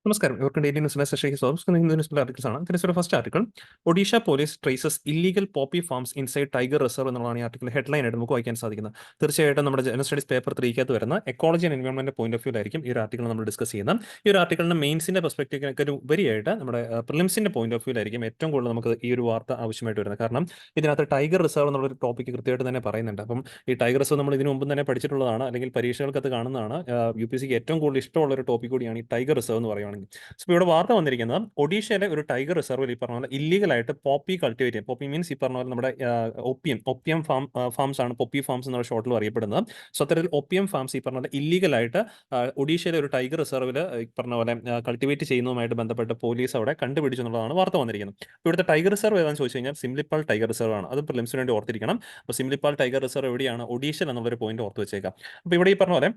നമസ്കാരം. ഇവർക്ക് ഡെയിലി ന്യൂസിലെ സെഷനിലേക്ക് സ്വാഗതം. ഹിന്ദു ന്യൂസിലെ ആർട്ടിക്കിൾസ് ആണ്. ഇതിന്റെ first article Odisha police traces illegal poppy farms inside tiger reserve എന്നുള്ളതാണ് ഈ ആർട്ടിക്കിൾ ഹെഡ്ലൈൻ ആയിട്ട് നമുക്ക് വായിക്കാൻ സാധിക്കുന്നത്. തീർച്ചയായിട്ടും നമ്മുടെ ജനറൽ സ്റ്റഡീസ് പേപ്പർ 3 വരുന്ന ecology and environment point of view ആയിരിക്കും ഈ ഒരു ആർട്ടിക്കിൾ നമ്മൾ ഡിസ്കസ് ചെയ്യുന്നത്. ഈ ഒരു ആർട്ടിക്കിളിന്റെ മെയിൻസിന്റെ പെർസ്പെക്റ്റീവിനൊക്കെ ഉപരിയായിട്ട് നമ്മുടെ പ്രിലിംസിന്റെ പോയിന്റ് ഓഫ് വ്യൂ ആയിരിക്കും ഏറ്റവും കൂടുതൽ നമുക്ക് ഈ ഒരു വാർത്ത ആവശ്യമായിട്ട് വരുന്നത്. കാരണം ഇതിനകത്ത് ടൈഗർ റിസർവ് എന്നുള്ള ഒരു ടോപ്പിക് കൃത്യമായിട്ട് തന്നെ പറയുന്നുണ്ട്. അപ്പം ഈ ടൈഗർ റിസർവ് നമ്മൾ ഇതിനു മുമ്പ് തന്നെ പഠിച്ചിട്ടുള്ളതാണ്, അല്ലെങ്കിൽ പരീക്ഷകൾക്കകത്ത് കാണുന്നതാണ്. UPSCക്ക് ഏറ്റവും കൂടുതൽ ഇഷ്ടമുള്ള ഒരു ടോപ്പിക് കൂടിയാണ് ഈ ടൈഗർ റിസർവ് എന്ന് പറയുകയാണെങ്കിൽ. സോ ഇവിടെ വാർത്ത വന്നിരിക്കുന്നത് ഒഡീഷയിലെ ഒരു ടൈഗർ റിസർവിൽ ഈ പറഞ്ഞ പോലെ ഇല്ലീഗലായിട്ട് പോപ്പി കൾട്ടിവേറ്റ് ചെയ്യും. പോപ്പി മീൻസ് ഈ പറഞ്ഞ പോലെ നമ്മുടെ ഒപ്പിയം ഫാംസ് ആണ് പോപ്പി ഫാംസ് എന്നുള്ള ഷോർട്ടിൽ അറിയപ്പെടുന്നത്. സോ അത്തരത്തിൽ ഒപ്പിയം ഫാംസ് ഈ പറഞ്ഞ പോലെ ഇല്ലീഗലായിട്ട് ഒഡീഷയിലെ ഒരു ടൈഗർ റിസർവിൽ ഈ പറഞ്ഞ പോലെ കൾട്ടിവേറ്റ് ചെയ്യുന്നതുമായിട്ട് ബന്ധപ്പെട്ട് പോലീസ് അവിടെ കണ്ടുപിടിച്ചു എന്നുള്ളതാണ് വാർത്ത വന്നിരിക്കുന്നത്. ഇവിടുത്തെ ടൈഗർ റിസർവ് ഏതാണെന്ന് ചോദിച്ചു കഴിഞ്ഞാൽ സിംലിപ്പാൽ ടൈഗർ റിസർവ് ആണ്. അത് പ്രിലിംസിന് വേണ്ടി ഓർത്തിരിക്കണം. അപ്പോൾ സിംലിപ്പാൽ ടൈഗർ റിസർവ് എവിടെയാണ്? ഒഡീഷയിൽ എന്നുള്ളൊരു പോയിന്റ് ഓർത്ത് വെച്ചേക്കാം. അപ്പോൾ ഇവിടെ ഈ പറഞ്ഞ പോലെ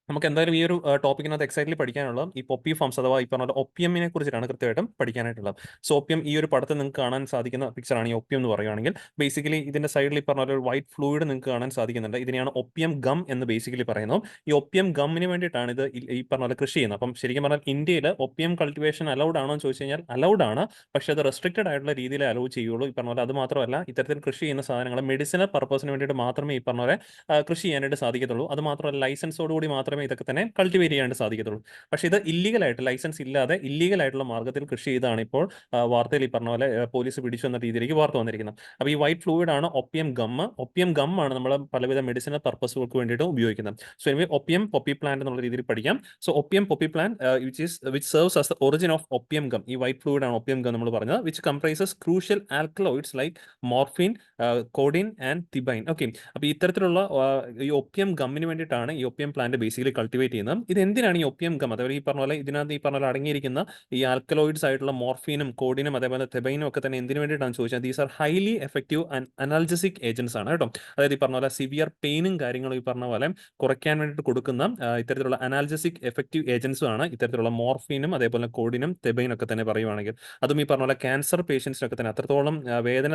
നമുക്ക് എന്തായാലും ഈ ഒരു ടോപ്പിക്കിനകത്ത് എക്സൈറ്റ്ലി പഠിക്കാനുള്ള ഈ പൊപ്പി ഫാംസ് അഥവാ ഈ പറഞ്ഞ ഒപ്പിയമിനെ കുറിച്ചിട്ടാണ് കൃത്യമായിട്ടും പഠിക്കാനായിട്ടുള്ളത്. സോ ഒപ്പിയം ഈ ഒരു പടത്തിൽ നിങ്ങൾക്ക് കാണാൻ സാധിക്കുന്ന പിക്ചറാണ് ഈ ഒപ്പിയം എന്ന് പറയുകയാണെങ്കിൽ. ബേസിക്കലി ഇതിന്റെ സൈഡിൽ ഈ പറഞ്ഞ ഒരു വൈറ്റ് ഫ്ലൂയിഡ് നിങ്ങൾക്ക് കാണാൻ സാധിക്കുന്നുണ്ട്. ഇതിനെയാണ് ഒപ്പിയം ഗം എന്ന് ബേസിക്കലി പറയുന്നത്. ഈ ഒപ്പിയം ഗമ്മിന് വേണ്ടിയിട്ടാണ് ഇത് ഈ പറഞ്ഞ പോലെ കൃഷി ചെയ്യുന്നത്. അപ്പം ശരിക്കും പറഞ്ഞാൽ ഇന്ത്യയിൽ ഒപ്പിയം കൾട്ടിവേഷൻ അലൗഡ് ആണോ എന്ന് ചോദിച്ചു കഴിഞ്ഞാൽ അലൗഡ് ആണ്. പക്ഷേ അത് റെസ്ട്രിക്റ്റഡ് ആയിട്ടുള്ള രീതിയിൽ അലൗ ചെയ്യുള്ളൂ. ഈ പറഞ്ഞ പോലെ അത് മാത്രമല്ല, ഇത്തരത്തിൽ കൃഷി ചെയ്യുന്ന സാധനങ്ങൾ മെഡിസിനൽ പർപ്പസിന് വേണ്ടിയിട്ട് മാത്രമേ ഈ പറഞ്ഞ പോലെ കൃഷി ചെയ്യാനായിട്ട് സാധിക്കത്തുള്ളൂ. അത് മാത്രമല്ല, ലൈസൻസോടുകൂടി മാത്രമേ ഇതൊക്കെ തന്നെ കൾട്ടിവേറ്റ് ചെയ്യാനായിട്ട് സാധിക്കത്തുള്ളൂ. പക്ഷേ ഇത് ഇല്ലീഗലായിട്ട്, ലൈസൻസ് ഇല്ലാതെ ഇല്ലീഗലായിട്ടുള്ള മാർഗ്ഗത്തിൽ കൃഷി ചെയ്താണ് ഇപ്പോൾ വാർത്തയിൽ ഈ പറഞ്ഞ പോലെ പോലീസ് പിടിച്ചു എന്ന രീതിയിലേക്ക് വാർത്ത വന്നിരിക്കുന്നത്. അപ്പോൾ ഈ വൈറ്റ് ഫ്ലൂയിഡ് ആണ് ഒപ്പിയം ഗം. ഒപ്പിയം ഗം ആണ് നമ്മൾ പലവിധ മെഡിസിനൽ പർപ്പസുകൾക്ക് വേണ്ടിയിട്ട് ഉപയോഗിക്കുന്നത്. So anyway opium poppy plant എന്നുള്ള രീതിയിൽ പഠിക്കാം. So opium poppy plant which serves as the origin of opium gum. ഈ വൈറ്റ് ഫ്ലൂയിഡ് ആണ് ഒപ്പിയം ഗം നമ്മൾ പറഞ്ഞത്. Which comprises crucial alkaloids like morphine, codeine and thebaine. Okay, അപ്പോൾ ഇത്തരത്തിലുള്ള ഈ ഒപ്പിയം ഗമ്മിന് വേണ്ടിയിട്ടാണ് ഈ ഒപ്പിയം പ്ലാന്റ് ബേസിക്കലി കൾട്ടിവേറ്റ് ചെയ്യുന്നത്. ഇത് എന്തിനാണ് ഈ ഒപ്പിയം ഗം? അതേപോലെ ഈ പറഞ്ഞ പോലെ ഇതിനകത്ത് ഈ പറഞ്ഞ പോലെ അടങ്ങിയിരിക്കുന്ന ഈ ആൽക്കലോയിഡ്സ് ആയിട്ടുള്ള മോർഫീനും കോഡിനും അതേപോലെ തെബൈനും ഒക്കെ തന്നെ എന്തിനു വേണ്ടിയിട്ടാണ് ചോദിച്ചാൽ these are highly effective and analgesic agents ആണ് കേട്ടോ. അതായത് ഈ പറഞ്ഞ പോലെ സിവിയർ പെയിനും കാര്യങ്ങളും ഈ പറഞ്ഞ പോലെ കുറയ്ക്കാൻ വേണ്ടിയിട്ട് കൊടുക്കുന്ന ഇത്തരത്തിലുള്ള അനാൽജസിക് എഫക്റ്റീവ് ഏജൻസും ആണ് ഇത്തരത്തിലുള്ള മോർഫീനും അതേപോലെ കോഡിനും തെബൈനും ഒക്കെ തന്നെ പറയുവാണെങ്കിൽ. അതും ഈ പറഞ്ഞ പോലെ ക്യാൻസർ പേഷ്യൻസിനൊക്കെ തന്നെ അത്രത്തോളം വേദന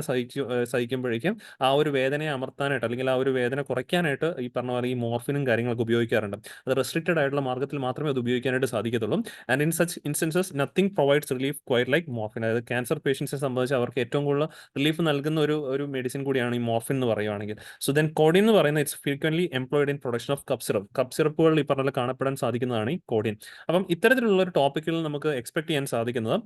സഹിക്കുമ്പോഴേക്കും ആ ഒരു വേദനയെ അമർത്താനായിട്ട് അല്ലെങ്കിൽ ആ ഒരു വേദന കുറയ്ക്കാനായിട്ട് ഈ പറഞ്ഞ പോലെ ഈ മോർഫിനും കാര്യങ്ങളൊക്കെ ഉപയോഗിക്കാറുണ്ട്. അത് റെസ്ട്രിക്റ്റഡ് ആയിട്ടുള്ള മാർഗ്ഗത്തിൽ മാത്രമേ അത് ഉപയോഗിക്കാനായിട്ട് സാധിക്കത്തുള്ളൂ. And in such instances nothing provides relief quiet like morphine. അതായത് ക്യാൻസർ പേഷ്യൻസിനെ സംബന്ധിച്ച് അവർക്ക് ഏറ്റവും കൂടുതൽ റിലീഫ് നൽകുന്ന ഒരു മെഡിസിൻ കൂടിയാണ് ഈ മോർഫിൻ എന്ന് പറയുകയാണെങ്കിൽ. സോ ദെൻ കോഡിൻ എന്ന് പറയുന്നത് it's frequently employed in production of cough syrup. Cough സിറപ്പുകൾ ഈ പറഞ്ഞ കാണപ്പെടാൻ സാധിക്കുന്നതാണ് ഈ കോഡിൻ. അപ്പം ഇത്തരത്തിലുള്ള ഒരു ടോപ്പിക്കിൽ നമുക്ക് എക്സ്പെക്ട് ചെയ്യാൻ സാധിക്കുന്നത്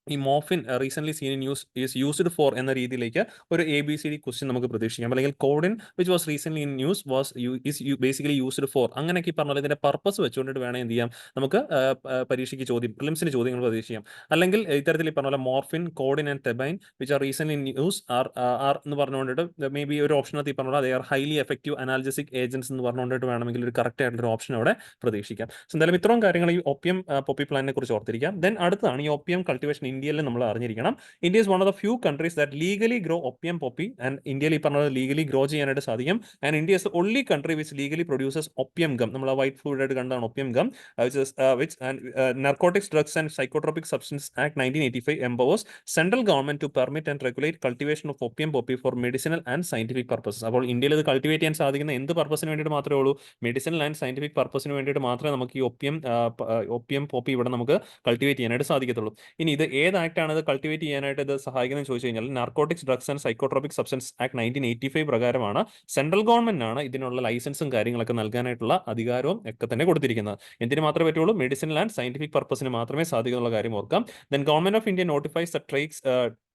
ഈ morphine recent scene in is used for എന്ന രീതിയിലേക്ക് ഒരു ABCD ക്വസ്റ്റ്യൻ നമുക്ക് പ്രതീക്ഷിക്കാം. അല്ലെങ്കിൽ codeine which was recent in news was basically used for അങ്ങനെയൊക്കെ പറഞ്ഞാൽ ഇതിന്റെ പർപ്പസ് വെച്ചുകൊണ്ടിട്ട് വേണം എന്ത് ചെയ്യാം, നമുക്ക് പരീക്ഷയ്ക്ക് പ്രിലിംസിന് ചോദ്യങ്ങൾ പ്രതീക്ഷിക്കാം. അല്ലെങ്കിൽ ഇത്തരത്തിൽ ഈ പറഞ്ഞ പോലെ morphine, codeine and thebaine which are recent in news are എന്ന് പറഞ്ഞുകൊണ്ടിട്ട് മേ ബി ഒരു ഓപ്ഷൻ ഈ പറഞ്ഞ പോലെ they are highly effective analgesic agents എന്ന് പറഞ്ഞുകൊണ്ടിട്ട് വേണമെങ്കിൽ ഒരു കറക്റ്റ് ആയിട്ടുള്ള ഒരു ഓപ്ഷൻ അവിടെ പ്രതീക്ഷിക്കാം. സോ എന്തായാലും ഇത്രയും കാര്യങ്ങൾ ഈ ഒപ്പിയം പോപ്പി പ്ലാന്റിനെ കുറിച്ച് ഓർത്തിരിക്കാം. ദെൻ അടുത്താണ് ഈ ഒപ്പിയം കൾട്ടിവേഷൻ ഇന്ത്യയിൽ നമ്മൾ അറിഞ്ഞിരിക്കണം. India is one of the few countries that legally grow opium poppy. And ഇന്ത്യയിൽ ഈ പറഞ്ഞത് ലീഗലി ഗ്രോ ചെയ്യാനായിട്ട് സാധിക്കും. And India is the only country which legally produces opium gum. നമ്മൾ ആ വൈറ്റ് ഫ്ലൂയിഡ് ആയിട്ട് കണ്ടാണ് opium gum. Narcotics, Drugs and Psychotropic Substance Act 1985 empowers central government to permit and regulate cultivation of opium poppy for medicinal and scientific purposes. അപ്പോൾ ഇന്ത്യയിൽ ഇത് cultivate ചെയ്യാൻ സാധിക്കുന്ന എന്ത് പർപ്പസിന് വേണ്ടിയിട്ട് മാത്രമേ ഉള്ളൂ? മെഡിസിനൽ ആൻഡ് സയന്റിഫിക് പർപ്പസിന് വേണ്ടിയിട്ട് മാത്രമേ നമുക്ക് ഈ ഒപ്പിയം പോപ്പി ഇവിടെ നമുക്ക് കൾട്ടിവേറ്റ് ചെയ്യാനായിട്ട് സാധിക്കത്തുള്ളൂ. ഇനി ഇത് ഏത് ആക്ട് ആണ് ഇത് കൾട്ടിവേറ്റ് ചെയ്യാനായിട്ട് ഇത് സഹായിക്കുന്നത് ചോദിച്ചു കഴിഞ്ഞാൽ narcotics, drugs and psychotropic substance act 1985 പ്രകാരമാണ് സെൻട്രൽ ഗവൺമെന്റ് ആണ് ഇതിനുള്ള ലൈസൻസും കാര്യങ്ങളൊക്കെ നൽകാനായിട്ടുള്ള അധികാരവും ഒക്കെ തന്നെ കൊടുത്തിരിക്കുന്നത്. എന്തിനു മാത്രമേ പറ്റുള്ളൂ? മെഡിസിനൽ ആൻഡ് സയന്റിഫിക് പർപ്പസിന് മാത്രമേ സാധിക്കുന്നുള്ള കാര്യം ഓർക്കാം. Then government of India notifies the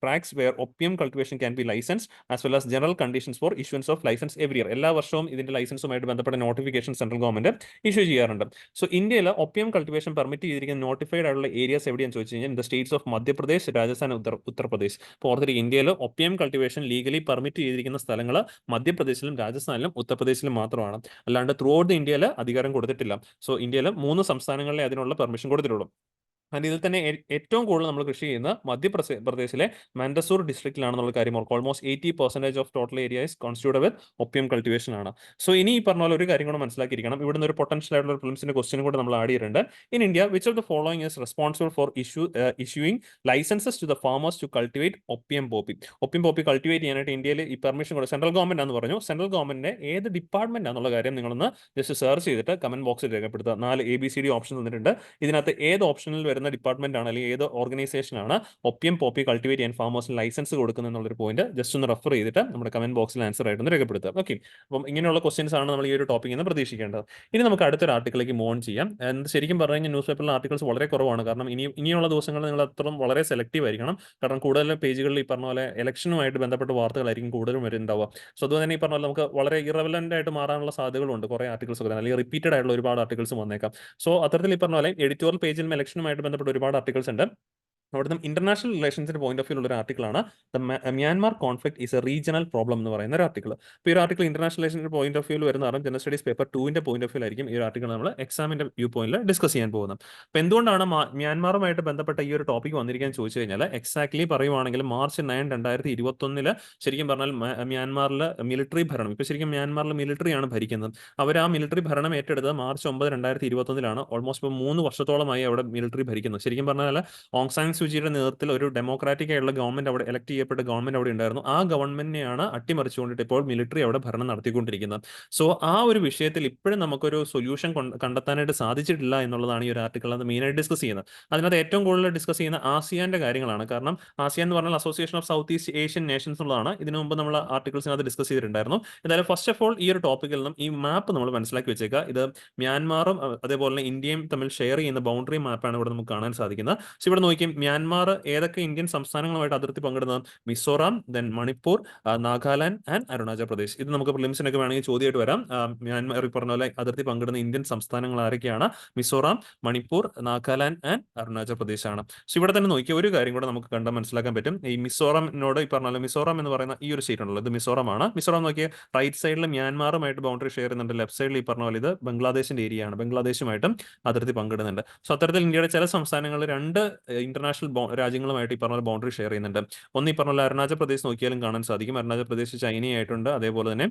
tracks where opium cultivation can be licensed as well as general conditions for issuance of license every year. എല്ലാ വർഷവും ഇതിന്റെ ലൈസൻസുമായിട്ട് ബന്ധപ്പെട്ട നോട്ടിഫിക്കേഷൻ സെൻട്രൽ ഗവൺമെന്റ് ഇഷ്യൂ ചെയ്യാറുണ്ട്. സോ ഇന്ത്യയിൽ ഒപ്പിയം കൾട്ടിവേഷൻ പെർമിറ്റ് ചെയ്തിരിക്കുന്ന notified ആയിട്ടുള്ള areas എവിടെയാണെന്ന് ചോദിച്ചു കഴിഞ്ഞാൽ the States of Madhya Pradesh, Rajasthan, Uttar Pradesh. അപ്പോൾ ഓർത്തിരിക്കുക, ഇന്ത്യയിൽ ഒപ്പിയം കൾട്ടിവേഷൻ ലീഗലി പെർമിറ്റ് ചെയ്തിരിക്കുന്ന സ്ഥലങ്ങൾ മധ്യപ്രദേശിലും രാജസ്ഥാനിലും ഉത്തർപ്രദേശിലും മാത്രമാണ്. അല്ലാണ്ട് ത്രൂ ഔട്ട് ഇന്ത്യയിൽ അധികാരം കൊടുത്തിട്ടില്ല. സോ ഇന്ത്യയിൽ 3 സംസ്ഥാനങ്ങളിലെ അതിനുള്ള പെർമിഷൻ കൊടുത്തിട്ടുള്ളൂ. ആൻഡ് ഇതിൽ തന്നെ ഏറ്റവും കൂടുതൽ നമ്മൾ കൃഷി ചെയ്യുന്ന മധ്യപ്രദേശിലെ മാൻഡസൂർ ഡിസ്ട്രിക്റ്റിലാണെന്നുള്ള കാര്യം ഓർക്കും. Almost 80% of total area is constituted with Opium cultivation ആണ്. സോ ഇനി ഈ പറഞ്ഞ പോലെ ഒരു കാര്യം കൂടെ മനസ്സിലാക്കിയിരിക്കണം. ഇവിടുന്ന് ഒരു പൊട്ടൻഷ്യൽ ആയിട്ടുള്ള പ്രിലിംസിന്റെ ക്വസ്റ്റ്യൻ കൂടെ നമ്മൾ ആഡ് ചെയ്തിട്ടുണ്ട്. In India which of the following is responsible for issuing licences to the farmers to cultivate opium poppy. Opium poppy cultivate ചെയ്യാനായിട്ട് ഇന്ത്യയിൽ ഈ പെർമിഷൻ കൂടെ സെൻട്രൽ ഗവൺമെന്റ് ആണെന്ന് പറഞ്ഞു. സെൻട്രൽ ഗവൺമെന്റിന്റെ ഏത് ഡിപ്പാർട്ട്മെന്റ് ആണെന്നുള്ള കാര്യം നിങ്ങളൊന്ന് ജസ്റ്റ് സെർച്ച് ചെയ്തിട്ട് കമന്റ് ബോക്സിൽ രേഖപ്പെടുത്തുക. 4 ABCD ഓപ്ഷൻ തന്നിട്ടുണ്ട്. ഇതിനകത്ത് ഏത് ഓപ്ഷനിൽ വരുന്ന വരുന്ന ഡിപ്പാർട്ട്മെന്റ് ആണ് അല്ലെങ്കിൽ ഏത് ഓർഗനൈസേഷൻ ആണ് ഒപ്പിയം പോപ്പി കൾട്ടിവേറ്റ് ചെയ്യാൻ ഫാമേഴ്സിന് ലൈസൻസ് കൊടുക്കുന്നത് എന്നുള്ളൊരു പോയിന്റ് ജസ്റ്റ് ഒന്ന് റെഫർ ചെയ്തിട്ട് നമ്മുടെ കമന്റ് ബോക്സിൽ ആൻസർ ആയിട്ടൊന്ന് രേഖപ്പെടുത്തുക. ഓക്കെ, അപ്പം ഇങ്ങനെയുള്ള ക്വസ്റ്റ്യൻസ് ആണ് നമ്മൾ ഈ ഒരു ടോപ്പിക്കിൽ നിന്ന് പ്രതീക്ഷിക്കേണ്ടത്. ഇനി നമുക്ക് അടുത്തൊരു ആർട്ടിക്കിലേക്ക് മൂവ് ഓൺ ചെയ്യാം. ശരിക്കും പറഞ്ഞു കഴിഞ്ഞാൽ ന്യൂസ് പേപ്പറിലെ ആർട്ടിക്കിൾസ് വളരെ കുറവാണ്. കാരണം ഇനിയുള്ള ദിവസങ്ങളിൽ നിങ്ങൾ അത്രയും വളരെ സെലക്റ്റീവ് ആയിരിക്കണം. കാരണം കൂടുതൽ പേജുകളിൽ ഈ പറഞ്ഞ പോലെ ഇലക്ഷനുമായിട്ട് ബന്ധപ്പെട്ട വാർത്തകളായിരിക്കും കൂടുതലും വരുന്നുണ്ടാവുക. സോ അതുപോലെ തന്നെ ഈ പറഞ്ഞ പോലെ നമുക്ക് വളരെ ഇറവലന്റ് ആയിട്ട് മാറാനുള്ള സാധ്യതകളുണ്ട്. കുറേ ആർട്ടിക്കിൾസ് ഒക്കെ അല്ലെങ്കിൽ റിപ്പീറ്റഡ് ആയിട്ടുള്ള ഒരുപാട് ആർട്ടിക്കിൾസ് വന്നേക്കാം. സോ അത്തരത്തിൽ ഈ പറഞ്ഞ പോലെ എഡിറ്റോറിയൽ പേജിലും ഇലക്ഷനുമായിട്ട് ബന്ധപ്പെട്ട ഒരുപാട് ആർട്ടിക്കിൾസ് ഉണ്ട്. അവിടുന്ന് ഇന്റർനാഷണൽ റിലേഷൻസിന്റെ പോയിന്റ് ഓഫ് വ്യൂ ഉള്ള ഒരു ആർട്ടിക്കിളാണ് the Myanmar conflict is a regional problem എന്ന് പറയുന്ന ഒരു ആർട്ടിക്കിൾ. ഇപ്പോൾ ഈ ഒരു ആർട്ടിക്കിൾ ഇന്റർനാഷണൽ റിലേഷൻസിന്റെ പോയിന്റ് ഓഫ് വ്യൂവിൽ വരുന്ന കാരണം ജനറൽ സ്റ്റഡീസ് പേപ്പർ 2ന്റെ പോയിന്റ് ഓഫ് വ്യൂ ആയിരിക്കും ഈ ഒരു ആർട്ടിക്കിൾ നമ്മൾ എക്സാമിന്റെ വ്യൂ പോയിന്റിൽ ഡിസ്കസ് ചെയ്യാൻ പോകുന്നത്. അപ്പോൾ എന്തുകൊണ്ടാണ് മ്യാൻമാറുമായിട്ട് ബന്ധപ്പെട്ട ഈ ഒരു ടോപ്പിക് വന്നിരിക്കാൻ ചോദിച്ചു കഴിഞ്ഞാൽ എക്സാക്ട്ലി പറയുവാണെങ്കിൽ മാർച്ച് 9, 2021 ശരിക്കും പറഞ്ഞാൽ മ്യാൻമാറിൽ മിലിറ്ററി ഭരണം, ഇപ്പോൾ ശരിക്കും മ്യാൻമാറിൽ മിലിറ്ററിയാണ് ഭരിക്കുന്നത്. അവർ ആ മിലിറ്ററി ഭരണം ഏറ്റെടുത്തത് മാർച്ച് 9, 2021 ഓൾമോസ്റ്റ് ഇപ്പോൾ 3 വർഷത്തോളമായി അവിടെ മിലിറ്ററി ഭരിക്കുന്നത്. ശരിക്കും പറഞ്ഞാൽ ഓങ് സാങ് സുചിയുടെ നേതൃത്വത്തിൽ ഒരു ഡെമോക്രാറ്റിക് ആയിട്ടുള്ള ഗവൺമെന്റ് അവിടെ ഇലക്ട് ചെയ്യപ്പെട്ട ഗവൺമെന്റ് അവിടെ ഉണ്ടായിരുന്നു. ആ ഗവൺമെന്റിനെയാണ് അട്ടിമറിച്ചുകൊണ്ടിട്ട് ഇപ്പോൾ മിലിറ്ററി അവിടെ ഭരണം നടത്തിക്കൊണ്ടിരിക്കുന്നത്. സോ ആ ഒരു വിഷയത്തിൽ ഇപ്പോഴും നമുക്കൊരു സൊല്യൂഷൻ കണ്ടെത്താനായിട്ട് സാധിച്ചിട്ടില്ല എന്നുള്ളതാണ് ഈ ഒരു ആർട്ടിക്കിൾ അത് മെയിനായിട്ട് ഡിസ്കസ് ചെയ്യുന്നത്. അതിനകത്ത് ഏറ്റവും കൂടുതൽ ഡിസ്കസ് ചെയ്യുന്ന ആസിയാന്റെ കാര്യങ്ങളാണ്. കാരണം ആസിയാൻ എന്ന് പറഞ്ഞാൽ association of South East Asian Nations എന്നുള്ളതാണ്. ഇതിനു മുമ്പ് നമ്മൾ ആർട്ടിക്കിൾസിനകത്ത് ഡിസ്കസ് ചെയ്തിട്ടുണ്ടായിരുന്നു. എന്തായാലും ഫസ്റ്റ് ഓഫ് ഓൾ ഈ ഒരു ടോപ്പിക്കിൽ നിന്നും ഈ മാപ്പ് നമ്മൾ മനസ്സിലാക്കി വെച്ചേക്കുക. ഇത് മ്യാൻമാറും അതേപോലെ തന്നെ ഇന്ത്യയും തമ്മിൽ ഷെയർ ചെയ്യുന്ന ബൗണ്ടറി മാപ്പാണ് ഇവിടെ നമുക്ക് കാണാൻ സാധിക്കുന്നത്. സോ ഇവിടെ നോക്കിയും മ്യാൻമാർ ഏതൊക്കെ ഇന്ത്യൻ സംസ്ഥാനങ്ങളുമായിട്ട് അതിർത്തി പങ്കിടുന്നത്? Mizoram, then Manipur, Nagaland and Arunachal Pradesh. ഇത് നമുക്ക് പ്രിലിംസിനൊക്കെ വേണമെങ്കിൽ ചോദ്യമായിട്ട് വരാം. മ്യാൻമാർ പറഞ്ഞ പോലെ അതിർത്തി പങ്കിടുന്ന ഇന്ത്യൻ സംസ്ഥാനങ്ങൾ ആരൊക്കെയാണ്? മിസോറാം, മണിപ്പൂർ, നാഗാലാൻഡ് ആൻഡ് അരുണാചൽ പ്രദേശ് ആണ്. സോ ഇവിടെ തന്നെ നോക്കിയ ഒരു കാര്യം കൂടെ നമുക്ക് കണ്ടാൽ മനസ്സിലാക്കാൻ പറ്റും. ഈ മിസോറാമിനോട് ഈ പറഞ്ഞ പോലെ മിസോറാം എന്ന് പറയുന്ന ഈ ഒരു സ്റ്റേറ്റ് ഉണ്ടല്ലോ, ഇത് മിസോറാം ആണ്. മിസോറാം നോക്കിയ റൈറ്റ് സൈഡിൽ മ്യാൻമാറുമായിട്ട് ബൗണ്ടറി ഷെയർ ചെയ്യുന്നുണ്ട്, ലെഫ്റ്റ് സൈഡിൽ ഈ പറഞ്ഞ പോലെ ഇത് ബംഗ്ലാദേശിന്റെ ഏരിയ ആണ്, ബംഗ്ലാദേശുമായിട്ടും അതിർത്തി പങ്കിടുന്നുണ്ട്. സോ അത്തരത്തിൽ ഇന്ത്യയുടെ ചില സംസ്ഥാനങ്ങൾ രണ്ട് ഇന്റർനാഷണൽ രാജ്യങ്ങളുമായിട്ട് ഈ പറഞ്ഞ ബൗണ്ടറി ഷെയർ ചെയ്യുന്നുണ്ട്. ഒന്ന് ഈ പറഞ്ഞ അരുണാചൽ പ്രദേശ് നോക്കിയാലും കാണാൻ സാധിക്കും. അരുണാചൽ പ്രദേശ് ചൈനയായിട്ടുണ്ട്, അതേപോലെ തന്നെ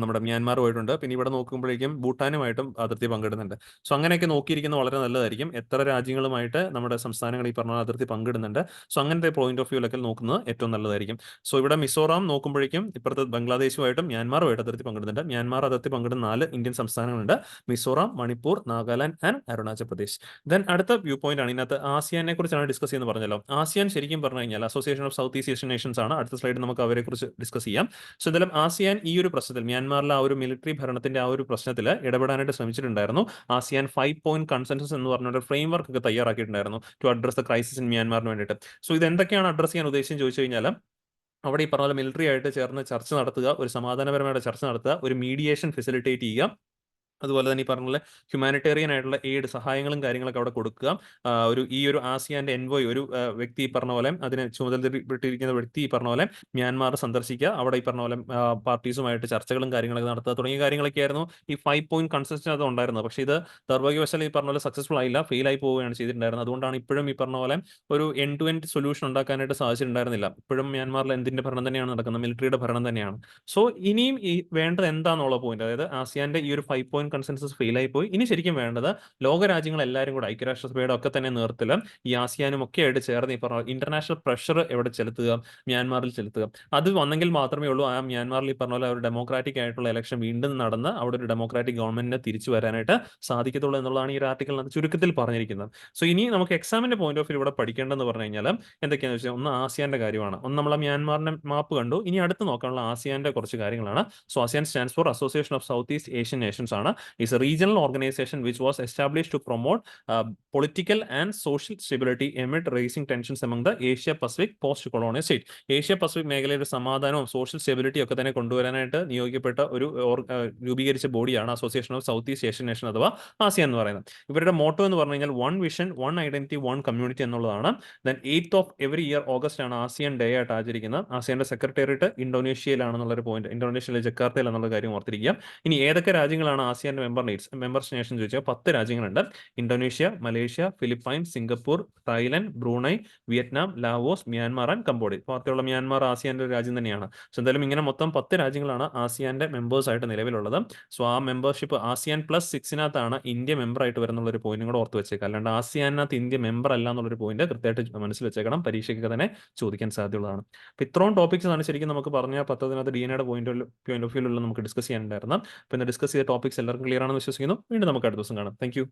നമ്മുടെ മ്യാൻമാറുമായിട്ടുണ്ട്. പിന്നെ ഇവിടെ നോക്കുമ്പോഴേക്കും ഭൂട്ടാനുമായിട്ടും അതിർത്തി പങ്കിടുന്നുണ്ട്. സോ അങ്ങനെയൊക്കെ നോക്കിയിരിക്കുന്നത് വളരെ നല്ലതായിരിക്കും. എത്ര രാജ്യങ്ങളുമായിട്ട് നമ്മുടെ സംസ്ഥാനങ്ങൾ ഈ പറഞ്ഞ അതിർത്തി പങ്കിടുന്നുണ്ട്, സോ അങ്ങനത്തെ പോയിന്റ് ഓഫ് വ്യൂലൊക്കെ നോക്കുന്നത് ഏറ്റവും നല്ലതായിരിക്കും. സോ ഇവിടെ മിസോറാം നോക്കുമ്പോഴേക്കും ഇപ്പുറത്ത് ബംഗ്ലാദേശുമായിട്ടും മ്യാൻമാറുമായിട്ട് അതിർത്തി പങ്കിടുന്നുണ്ട്. മ്യാൻമാർ അതിർത്തി പങ്കിടുന്ന 4 ഇന്ത്യൻ സംസ്ഥാനങ്ങളുണ്ട്: മിസോറാം, മണിപ്പൂർ, നാഗാലാൻഡ് ആൻഡ് അരുണാചൽ പ്രദേശ്. ദെൻ അടുത്ത വ്യൂ പോയിന്റ് ആണ് ഇതിനകത്ത് ആസിയാനെ കുറിച്ചാണ് ഡിസ്കസ് ചെയ്യുന്നത് പറഞ്ഞല്ലോ. ആസിയാൻ ശരിക്കും പറഞ്ഞു കഴിഞ്ഞാൽ association of South East Asian Nations ആണ്. അടുത്ത സ്ലൈഡിൽ നമുക്ക് അവരെ കുറിച്ച് ഡിസ്കസ് ചെയ്യാം. സോ എന്തായാലും ആസിയാൻ ഈ ഒരു പ്രശ്നത്തിൽ മ്യാൻമാറിലെ ആ ഒരു മിലിറ്ററി ഭരണത്തിന്റെ ആ ഒരു പ്രശ്നത്തിൽ ഇടപെടാനായിട്ട് ശ്രമിച്ചിട്ടുണ്ടായിരുന്നു. ആസിയാൻ 5 പോയിന്റ് കൺസെൻസസ് എന്ന് പറഞ്ഞ ഫ്രെയിം വർക്ക് ഒക്കെ തയ്യാറാക്കിയിട്ടുണ്ടായിരുന്നു to address the crisis in മ്യാൻമാറിന് വേണ്ടിയിട്ട്. സോ ഇത് എന്തൊക്കെയാണ് അഡ്രസ് ചെയ്യാൻ ഉദ്ദേശിച്ചെന്ന് ചോദിച്ചു കഴിഞ്ഞാൽ അവിടെ ഈ പറഞ്ഞ മിലിറ്ററി ആയിട്ട് ചേർന്ന് ചർച്ച നടത്തുക, ഒരു സമാധാനപരമായ ചർച്ച നടത്തുക, ഒരു മീഡിയേഷൻ ഫെസിലിറ്റേറ്റ് ചെയ്യുക, അതുപോലെ തന്നെ ഈ പറഞ്ഞ ഹ്യൂമാനിറ്റേറിയൻ ആയിട്ടുള്ള എയ്ഡ് സഹായങ്ങളും കാര്യങ്ങളൊക്കെ അവിടെ കൊടുക്കുക. ഈ ഒരു ആസിയാന്റെ എൻവോയ് ഒരു വ്യക്തി പറഞ്ഞ പോലെ അതിനെ ചുമതലപ്പെട്ടിരിക്കുന്ന വ്യക്തി പറഞ്ഞ പോലെ മ്യാൻമാർ സന്ദർശിക്കുക, അവിടെ ഈ പറഞ്ഞ പോലെ പാർട്ടീസുമായിട്ട് ചർച്ചകളും കാര്യങ്ങളൊക്കെ നടത്തുക തുടങ്ങിയ കാര്യങ്ങളൊക്കെ ആയിരുന്നു ഈ 5 പോയിന്റ് കൺസെൻസസ് അത് ഉണ്ടായിരുന്നത്. പക്ഷേ ഇത് ദൗർഭാഗ്യവശാൽ ഈ പറഞ്ഞ പോലെ സക്സസ്ഫുൾ ആയില്ല, ഫെയിൽ ആയി പോവുകയാണ് ചെയ്തിട്ടുണ്ടായിരുന്നത്. അതുകൊണ്ടാണ് ഇപ്പോഴും ഈ പറഞ്ഞ പോലെ ഒരു എൻഡ് ടു എൻഡ് സൊല്യൂഷൻ ഉണ്ടാക്കാനായിട്ട് സാധിച്ചിട്ടുണ്ടായിരുന്നില്ല. ഇപ്പോഴും മ്യാൻമാറിൽ എന്തിന്റെ ഭരണം തന്നെയാണ് നടക്കുന്നത്? മിലിറ്ററിയുടെ ഭരണം തന്നെയാണ്. സോ ഇനിയും ഈ വേണ്ടത് എന്താണെന്നുള്ള പോയിന്റ്, അതായത് ആസിയാന്റെ ഈ ഒരു 5 പോയിന്റ് കൺസെൻസസ് ഫെയിൽ ആയി പോയി. ഇനി ശരിക്കും വേണ്ടത് ലോകരാജ്യങ്ങൾ എല്ലാവരും കൂടെ ഐക്യരാഷ്ട്രസഭയുടെ ഒക്കെ തന്നെ നേതൃത്വത്തിൽ ഈ ആസിയാനും ഒക്കെ ആയിട്ട് ചേർന്ന് ഈ പറഞ്ഞ ഇന്റർനാഷണൽ പ്രഷർ എവിടെ ചെലുത്തുക? മ്യാൻമാറിൽ ചെലുത്തുക. അത് വന്നെങ്കിൽ മാത്രമേ ഉള്ളൂ ആ മ്യാൻമാറിൽ ഈ പറഞ്ഞ പോലെ ഒരു ഡെമോക്രാറ്റിക് ആയിട്ടുള്ള ഇലക്ഷൻ വീണ്ടും നടന്ന് അവിടെ ഒരു ഡെമോക്രാറ്റിക് ഗവൺമെന്റിനെ തിരിച്ചു വരാനായിട്ട് സാധിക്കത്തുള്ളൂ എന്നുള്ളതാണ് ഈ ഒരു ആർട്ടിക്കിളിനകത്ത് ചുരുക്കത്തിൽ പറഞ്ഞിരിക്കുന്നത്. സോ ഇനി നമുക്ക് എക്സാമിന്റെ പോയിന്റ് ഓഫ് വ്യൂ ഇവിടെ പഠിക്കേണ്ടതെന്ന് പറഞ്ഞു കഴിഞ്ഞാൽ എന്തൊക്കെയാണെന്ന് വെച്ചാൽ ഒന്ന് ആസിയാന്റെ കാര്യമാണ്. ഒന്ന് നമ്മൾ മ്യാൻമാറിന്റെ മാപ്പ് കണ്ടു. ഇനി അടുത്ത് നോക്കാനുള്ള ആസിയാന്റെ കുറച്ച് കാര്യങ്ങളാണ്. So ASEAN stands for association of South East Asian Nations ആണ്. is a regional organization which was established to promote political and social stability amid rising tensions among the Asia Pacific post-colonial state. Asia Pacific മേഖലയിൽ സമാധാനവും social stability ഒക്കെ തന്നെ കൊണ്ടുവരാനായിട്ട് നിയോഗിക്കപ്പെട്ട ഒരു രൂപീകരിച്ച ബോഡിയാണ് Association of South East Asian Nation അഥവാ ആസിയാൻ എന്ന് പറയുന്നത്. ഇവരുടെ മോട്ടോ എന്ന് പറഞ്ഞു കഴിഞ്ഞാൽ one vision, one identity, one community എന്നുള്ളതാണ്. Then 8th of every year August ആണ് ആസിയൻ ഡേ ആയിട്ട് ആചരിക്കുന്നത്. ആസിയാന്റെ സെക്രട്ടേറിയറ്റ് ഇന്തോനേഷ്യയിലാണെന്നുള്ളൊരു പോയിന്റ്, ഇന്തോനേഷ്യയിലെ ജക്കാർത്തയിൽ എന്നുള്ള കാര്യം ഓർത്തിരിക്കുക. ഇനി ഏതൊക്കെ രാജ്യങ്ങളാണ് ആസിയാന്റെ മെമ്പേഴ്സ് നേഷൻ ചോദിച്ചാൽ 10 രാജ്യങ്ങളുണ്ട്: Indonesia, Malaysia, Philippines, Singapore, Thailand, Brunei, Vietnam, Laos, Myanmar and Cambodia. ബാക്കിയുള്ള മ്യാൻമാർ ആസിയാന്റെ ഒരു രാജ്യം തന്നെയാണ്. സോ എന്തായാലും ഇങ്ങനെ മൊത്തം 10 രാജ്യങ്ങളാണ് ആസിയാന്റെ മെമ്പേഴ്സ് ആയിട്ട് നിലവിലുള്ളത്. സോ ആ മെമ്പർഷിപ്പ് ആസിയാൻ +6 ഇന്ത്യ മെമ്പർ ആയിട്ട് വരുന്നുള്ള ഒരു പോയിന്റും കൂടെ ഓർത്ത് വെച്ചേക്കാം. അല്ലാണ്ട് ആസിയാനകത്ത് ഇന്ത്യ മെമ്പർ അല്ല എന്നുള്ളൊരു പോയിന്റ് കൃത്യമായിട്ട് മനസ്സിൽ വെച്ചേക്കണം. പരീക്ഷയ്ക്ക് തന്നെ ചോദിക്കാൻ സാധ്യതയുള്ളതാണ്. അപ്പോൾ ഇത്രയും ടോപ്പിക്സ് ആണ് ശരിക്കും നമുക്ക് പറഞ്ഞ 10 DNA പോയിന്റ് ഓഫ് വ്യൂലുള്ള നമുക്ക് ഡിസ്കസ് ചെയ്യാനുണ്ടായിരുന്നു. അപ്പോൾ ഇന്ന് ഡിസ്കസ് ചെയ്ത ടോപ്പിക്സ് എല്ലാവർക്കും ക്ലിയർ ആണെന്ന് വിശ്വസിക്കുന്നു. വീണ്ടും നമുക്ക് അടുത്ത ദിവസം കാണാം. Thank you.